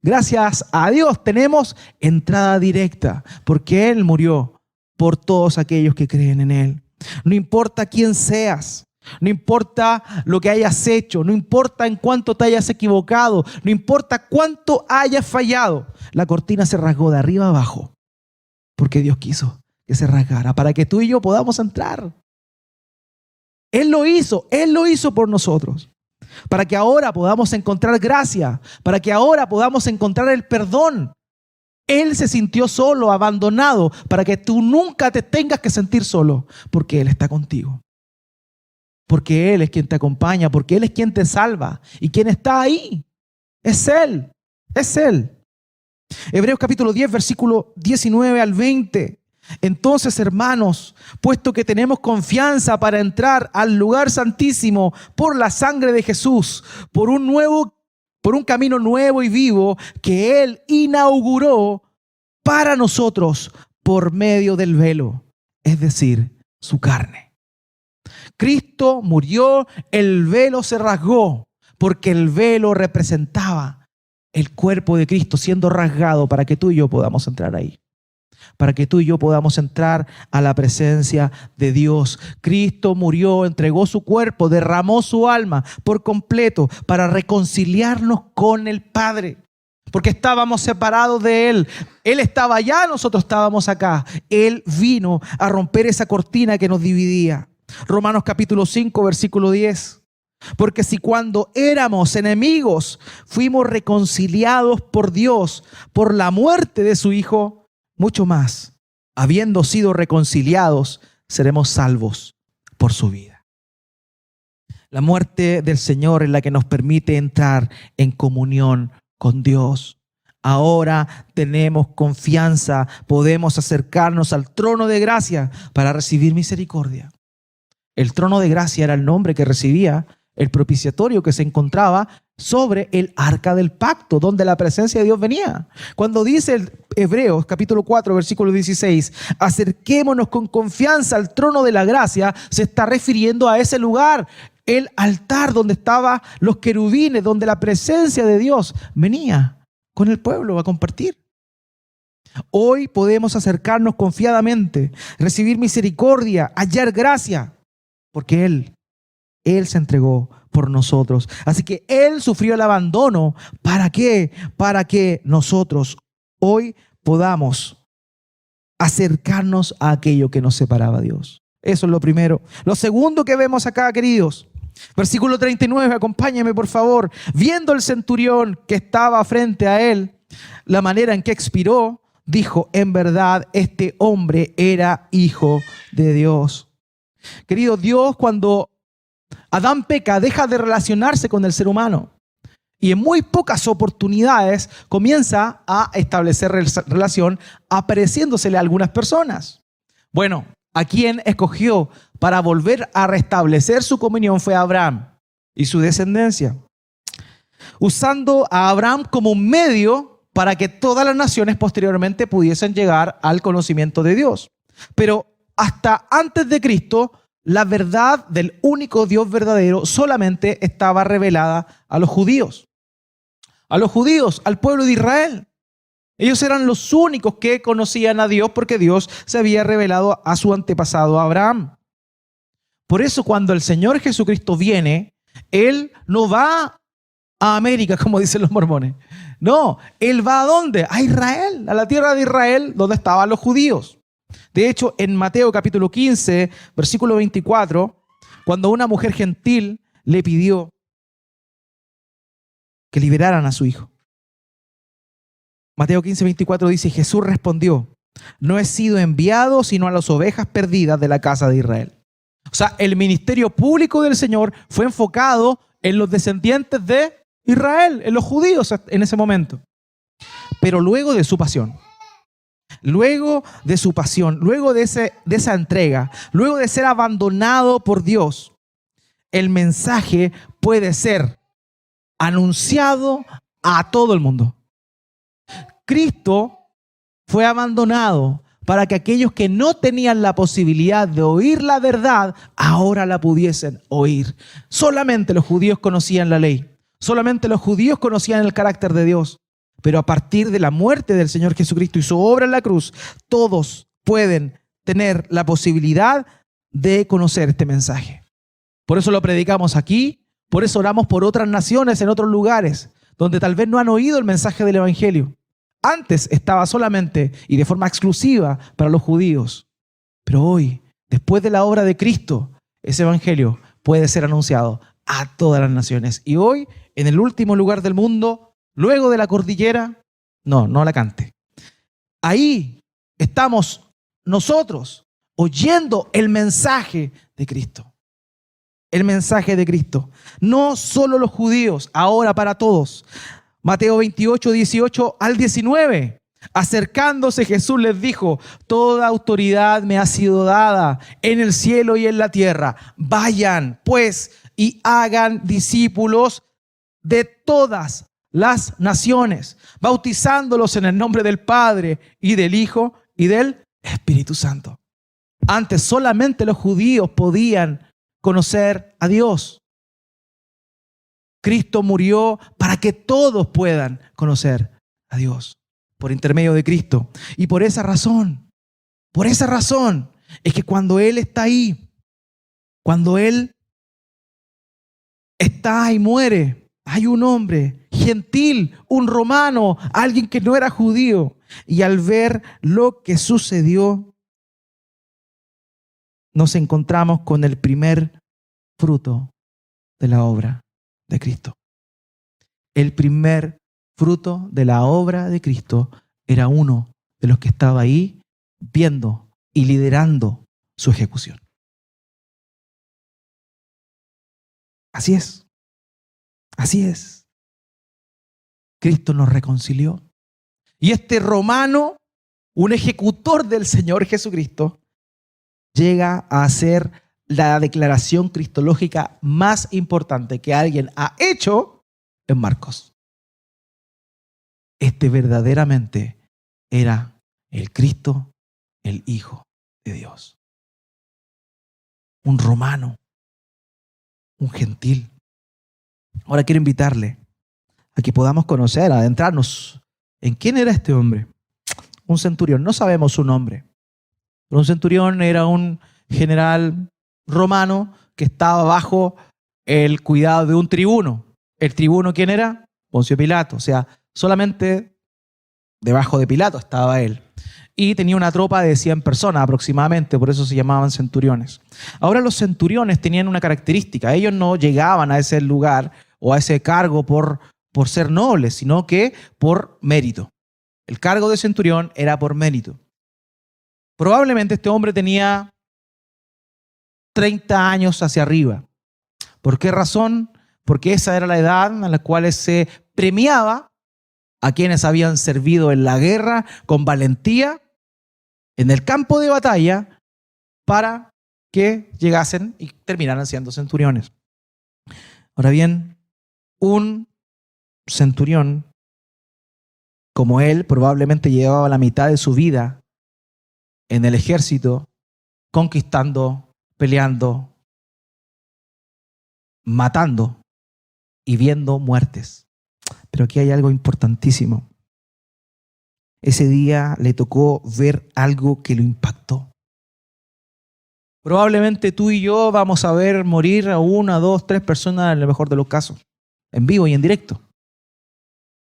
Gracias a Dios tenemos entrada directa, porque Él murió por todos aquellos que creen en Él. No importa quién seas, no importa lo que hayas hecho, no importa en cuánto te hayas equivocado, no importa cuánto hayas fallado, la cortina se rasgó de arriba a abajo, porque Dios quiso que se rasgara para que tú y yo podamos entrar. Él lo hizo por nosotros, para que ahora podamos encontrar gracia, para que ahora podamos encontrar el perdón. Él se sintió solo, abandonado, para que tú nunca te tengas que sentir solo, porque Él está contigo. Porque Él es quien te acompaña, porque Él es quien te salva. Y quien está ahí es Él, es Él. Hebreos capítulo 10, versículo 19 al 20. Entonces, hermanos, puesto que tenemos confianza para entrar al lugar santísimo por la sangre de Jesús, por un camino nuevo y vivo que Él inauguró para nosotros por medio del velo, es decir, su carne. Cristo murió, el velo se rasgó, porque el velo representaba el cuerpo de Cristo siendo rasgado para que tú y yo podamos entrar ahí. Para que tú y yo podamos entrar a la presencia de Dios. Cristo murió, entregó su cuerpo, derramó su alma por completo para reconciliarnos con el Padre. Porque estábamos separados de Él. Él estaba allá, nosotros estábamos acá. Él vino a romper esa cortina que nos dividía. Romanos capítulo 5, versículo 10. Porque si cuando éramos enemigos fuimos reconciliados por Dios por la muerte de su Hijo, mucho más, habiendo sido reconciliados, seremos salvos por su vida. La muerte del Señor es la que nos permite entrar en comunión con Dios. Ahora tenemos confianza, podemos acercarnos al trono de gracia para recibir misericordia. El trono de gracia era el nombre que recibía el propiciatorio que se encontraba sobre el arca del pacto, donde la presencia de Dios venía. Cuando dice el Hebreos capítulo 4, versículo 16, acerquémonos con confianza al trono de la gracia, se está refiriendo a ese lugar, el altar donde estaban los querubines, donde la presencia de Dios venía con el pueblo a compartir. Hoy podemos acercarnos confiadamente, recibir misericordia, hallar gracia, porque Él se entregó por nosotros. Así que Él sufrió el abandono. ¿Para qué? Para que nosotros hoy podamos acercarnos a aquello que nos separaba de Dios. Eso es lo primero. Lo segundo que vemos acá, queridos, versículo 39, acompáñame por favor. Viendo el centurión que estaba frente a él, la manera en que expiró, dijo, en verdad, este hombre era hijo de Dios. Querido, Dios, cuando Adán peca, deja de relacionarse con el ser humano y en muy pocas oportunidades comienza a establecer relación apareciéndosele a algunas personas. Bueno, a quien escogió para volver a restablecer su comunión fue Abraham y su descendencia, usando a Abraham como un medio para que todas las naciones posteriormente pudiesen llegar al conocimiento de Dios. Pero hasta antes de Cristo, la verdad del único Dios verdadero solamente estaba revelada a los judíos. A los judíos, al pueblo de Israel. Ellos eran los únicos que conocían a Dios porque Dios se había revelado a su antepasado Abraham. Por eso cuando el Señor Jesucristo viene, Él no va a América, como dicen los mormones. No, Él va ¿a dónde? A Israel, a la tierra de Israel, donde estaban los judíos. De hecho, en Mateo capítulo 15, versículo 24, cuando una mujer gentil le pidió que liberaran a su hijo. Mateo 15, 24 dice, Jesús respondió, no he sido enviado sino a las ovejas perdidas de la casa de Israel. O sea, el ministerio público del Señor fue enfocado en los descendientes de Israel, en los judíos en ese momento. Pero luego de su pasión, luego de esa entrega, luego de ser abandonado por Dios, el mensaje puede ser anunciado a todo el mundo. Cristo fue abandonado para que aquellos que no tenían la posibilidad de oír la verdad, ahora la pudiesen oír. Solamente los judíos conocían la ley. Solamente los judíos conocían el carácter de Dios. Pero a partir de la muerte del Señor Jesucristo y su obra en la cruz, todos pueden tener la posibilidad de conocer este mensaje. Por eso lo predicamos aquí, por eso oramos por otras naciones en otros lugares, donde tal vez no han oído el mensaje del Evangelio. Antes estaba solamente y de forma exclusiva para los judíos. Pero hoy, después de la obra de Cristo, ese Evangelio puede ser anunciado a todas las naciones. Y hoy, en el último lugar del mundo, luego de la cordillera, no la cante. Ahí estamos nosotros oyendo el mensaje de Cristo. El mensaje de Cristo. No solo los judíos, ahora para todos. Mateo 28, 18 al 19. Acercándose Jesús les dijo: toda autoridad me ha sido dada en el cielo y en la tierra. Vayan, pues, y hagan discípulos de todas las naciones, bautizándolos en el nombre del Padre y del Hijo y del Espíritu Santo. Antes solamente los judíos podían conocer a Dios. Cristo murió para que todos puedan conocer a Dios por intermedio de Cristo. Y por esa razón es que cuando Él está ahí, cuando Él está y muere, hay un hombre gentil, un romano, alguien que no era judío. Y al ver lo que sucedió, nos encontramos con el primer fruto de la obra de Cristo. El primer fruto de la obra de Cristo era uno de los que estaba ahí viendo y liderando su ejecución. Así es. Así es. Cristo nos reconcilió. Y este romano, un ejecutor del Señor Jesucristo, llega a hacer la declaración cristológica más importante que alguien ha hecho en Marcos. Este verdaderamente era el Cristo, el Hijo de Dios. Un romano, un gentil. Ahora quiero invitarle a que podamos conocer, a adentrarnos en quién era este hombre. Un centurión, no sabemos su nombre, pero un centurión era un general romano que estaba bajo el cuidado de un tribuno. ¿El tribuno quién era? Poncio Pilato. O sea, solamente debajo de Pilato estaba él. Y tenía una tropa de 100 personas aproximadamente, por eso se llamaban centuriones. Ahora los centuriones tenían una característica. Ellos no llegaban a ese lugar o a ese cargo por ser nobles, sino que por mérito. El cargo de centurión era por mérito. Probablemente este hombre tenía 30 años hacia arriba. ¿Por qué razón? Porque esa era la edad en la cual se premiaba a quienes habían servido en la guerra con valentía, en el campo de batalla, para que llegasen y terminaran siendo centuriones. Ahora bien, un centurión como él probablemente llevaba la mitad de su vida en el ejército, conquistando, peleando, matando y viendo muertes. Pero aquí hay algo importantísimo. Ese día le tocó ver algo que lo impactó. Probablemente tú y yo vamos a ver morir a 1, 2, 3 personas en el mejor de los casos, en vivo y en directo.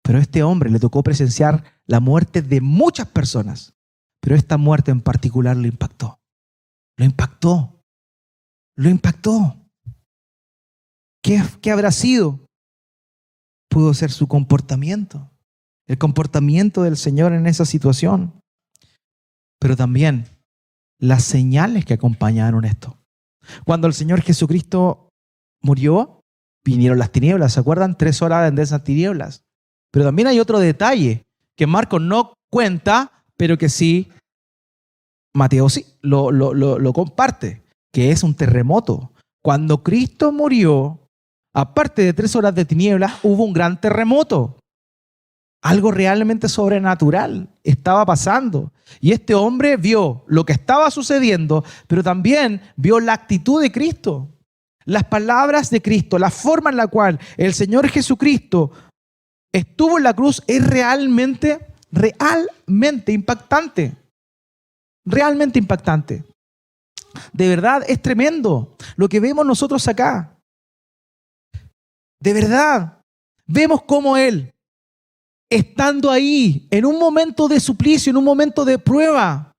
Pero a este hombre le tocó presenciar la muerte de muchas personas. Pero esta muerte en particular lo impactó. Lo impactó. Lo impactó. ¿Qué habrá sido? Pudo ser su comportamiento. El comportamiento del Señor en esa situación. Pero también las señales que acompañaron esto. Cuando el Señor Jesucristo murió, vinieron las tinieblas. ¿Se acuerdan? 3 horas en esas tinieblas. Pero también hay otro detalle que Marcos no cuenta, pero que sí, Mateo sí, lo comparte, que es un terremoto. Cuando Cristo murió, aparte de 3 horas de tinieblas, hubo un gran terremoto. Algo realmente sobrenatural estaba pasando. Y este hombre vio lo que estaba sucediendo, pero también vio la actitud de Cristo, las palabras de Cristo, la forma en la cual el Señor Jesucristo estuvo en la cruz es realmente impactante. Realmente impactante. De verdad es tremendo lo que vemos nosotros acá. De verdad, vemos cómo Él, estando ahí, en un momento de suplicio, en un momento de prueba,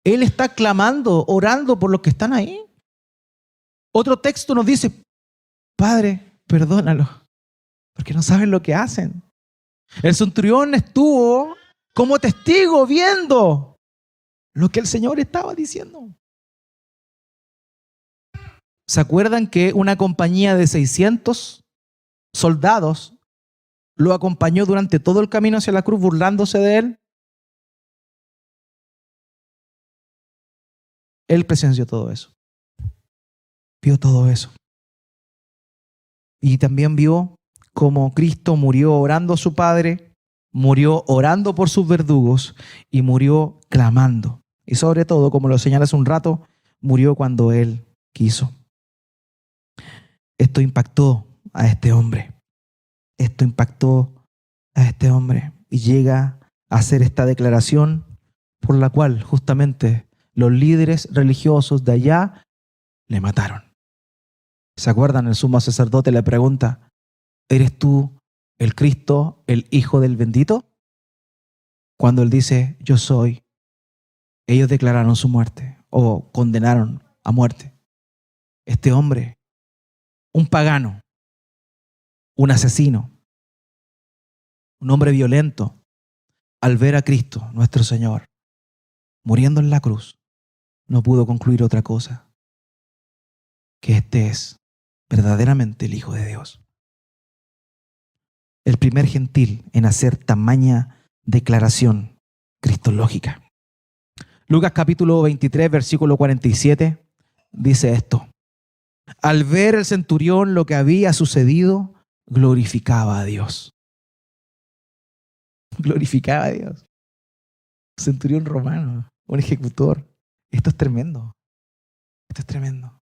Él está clamando, orando por los que están ahí. Otro texto nos dice, Padre, perdónalos, porque no saben lo que hacen. El centurión estuvo como testigo viendo lo que el Señor estaba diciendo. ¿Se acuerdan que una compañía de 600 soldados lo acompañó durante todo el camino hacia la cruz burlándose de él? Él presenció todo eso. Vio todo eso. Y también vio cómo Cristo murió orando a su Padre, murió orando por sus verdugos y murió clamando. Y sobre todo, como lo señalé hace un rato, murió cuando Él quiso. Esto impactó a este hombre. Esto impactó a este hombre. Y llega a hacer esta declaración por la cual justamente los líderes religiosos de allá le mataron. ¿Se acuerdan? El sumo sacerdote le pregunta, ¿eres tú el Cristo, el Hijo del bendito? Cuando él dice, yo soy, ellos declararon su muerte o condenaron a muerte. Este hombre, un pagano, un asesino, un hombre violento, al ver a Cristo, nuestro Señor, muriendo en la cruz, no pudo concluir otra cosa, que este es verdaderamente el Hijo de Dios. El primer gentil en hacer tamaña declaración cristológica. Lucas capítulo 23, versículo 47, dice esto. Al ver el centurión lo que había sucedido, glorificaba a Dios. Glorificaba a Dios. Centurión romano, un ejecutor. Esto es tremendo. Esto es tremendo.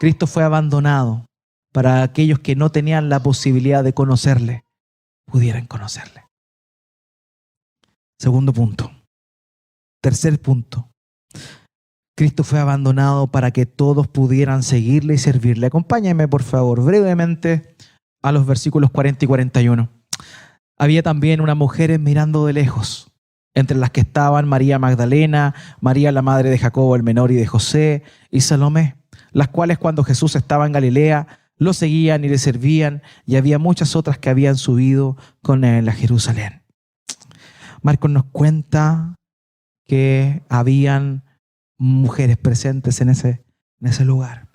Cristo fue abandonado para aquellos que no tenían la posibilidad de conocerle, pudieran conocerle. Segundo punto. Tercer punto. Cristo fue abandonado para que todos pudieran seguirle y servirle. Acompáñenme, por favor, brevemente a los versículos 40 y 41. Había también unas mujeres mirando de lejos, entre las que estaban María Magdalena, María la madre de Jacobo el menor y de José, y Salomé, las cuales cuando Jesús estaba en Galilea, lo seguían y le servían, y había muchas otras que habían subido con él a Jerusalén. Marcos nos cuenta que habían mujeres presentes en ese lugar.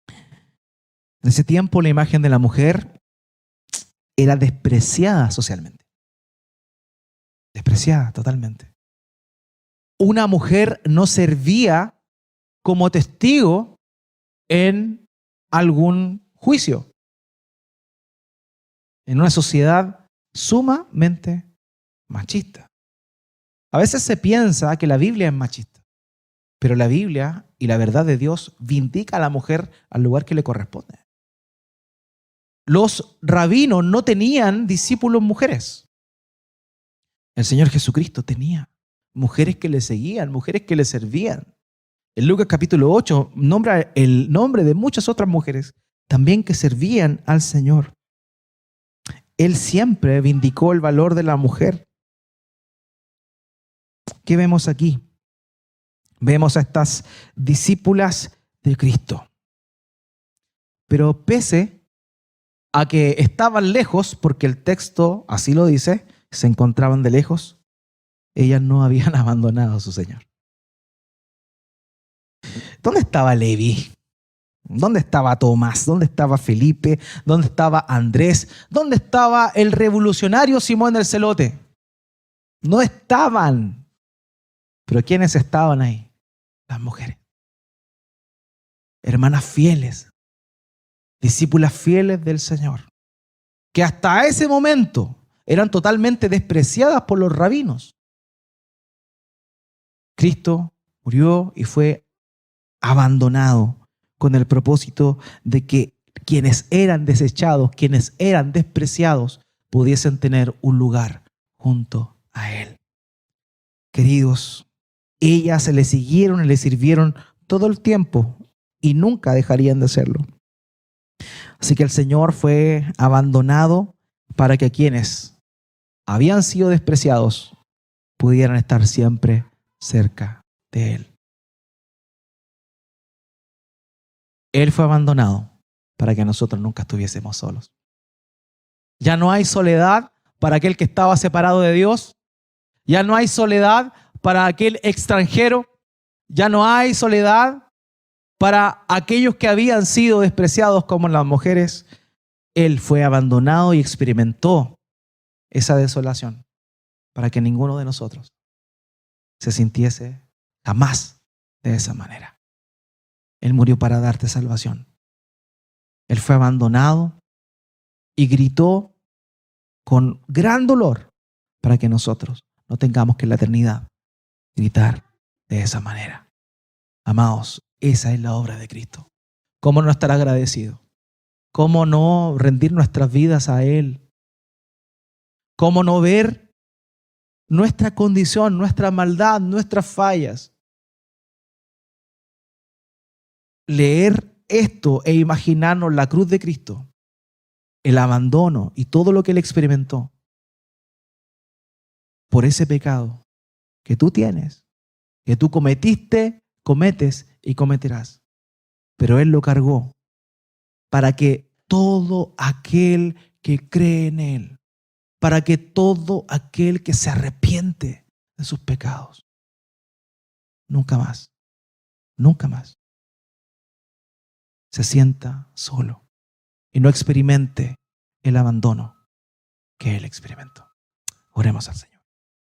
En ese tiempo la imagen de la mujer era despreciada socialmente. Despreciada totalmente. Una mujer no servía como testigo en algún juicio. En una sociedad sumamente machista. A veces se piensa que la Biblia es machista, pero la Biblia y la verdad de Dios vindica a la mujer al lugar que le corresponde. Los rabinos no tenían discípulos mujeres. El Señor Jesucristo tenía mujeres que le seguían, mujeres que le servían. En Lucas capítulo 8 nombra el nombre de muchas otras mujeres también que servían al Señor. Él siempre vindicó el valor de la mujer. ¿Qué vemos aquí? Vemos a estas discípulas de Cristo. Pero pese a que estaban lejos, porque el texto así lo dice, se encontraban de lejos, ellas no habían abandonado a su Señor. ¿Dónde estaba Leví? ¿Dónde estaba Tomás? ¿Dónde estaba Felipe? ¿Dónde estaba Andrés? ¿Dónde estaba el revolucionario Simón el Celote? No estaban. ¿Pero quiénes estaban ahí? Las mujeres. Hermanas fieles, discípulas fieles del Señor. que hasta ese momento eran totalmente despreciadas por los rabinos. Cristo murió y fue abandonado con el propósito de que quienes eran desechados, quienes eran despreciados, pudiesen tener un lugar junto a Él. Queridos, ellas le siguieron y le sirvieron todo el tiempo y nunca dejarían de hacerlo. Así que el Señor fue abandonado para que quienes habían sido despreciados pudieran estar siempre cerca de Él. Él fue abandonado para que nosotros nunca estuviésemos solos. Ya no hay soledad para aquel que estaba separado de Dios. Ya no hay soledad para aquel extranjero. Ya no hay soledad para aquellos que habían sido despreciados como las mujeres. Él fue abandonado y experimentó esa desolación para que ninguno de nosotros se sintiese jamás de esa manera. Él murió para darte salvación. Él fue abandonado y gritó con gran dolor para que nosotros no tengamos que en la eternidad gritar de esa manera. Amados, esa es la obra de Cristo. ¿Cómo no estar agradecido? ¿Cómo no rendir nuestras vidas a Él? ¿Cómo no ver nuestra condición, nuestra maldad, nuestras fallas? Leer esto e imaginarnos la cruz de Cristo, el abandono y todo lo que Él experimentó por ese pecado que tú tienes, que tú cometiste, cometes y cometerás. Pero Él lo cargó para que todo aquel que cree en Él, para que todo aquel que se arrepiente de sus pecados, nunca más se sienta solo y no experimente el abandono que Él experimentó. Oremos al Señor.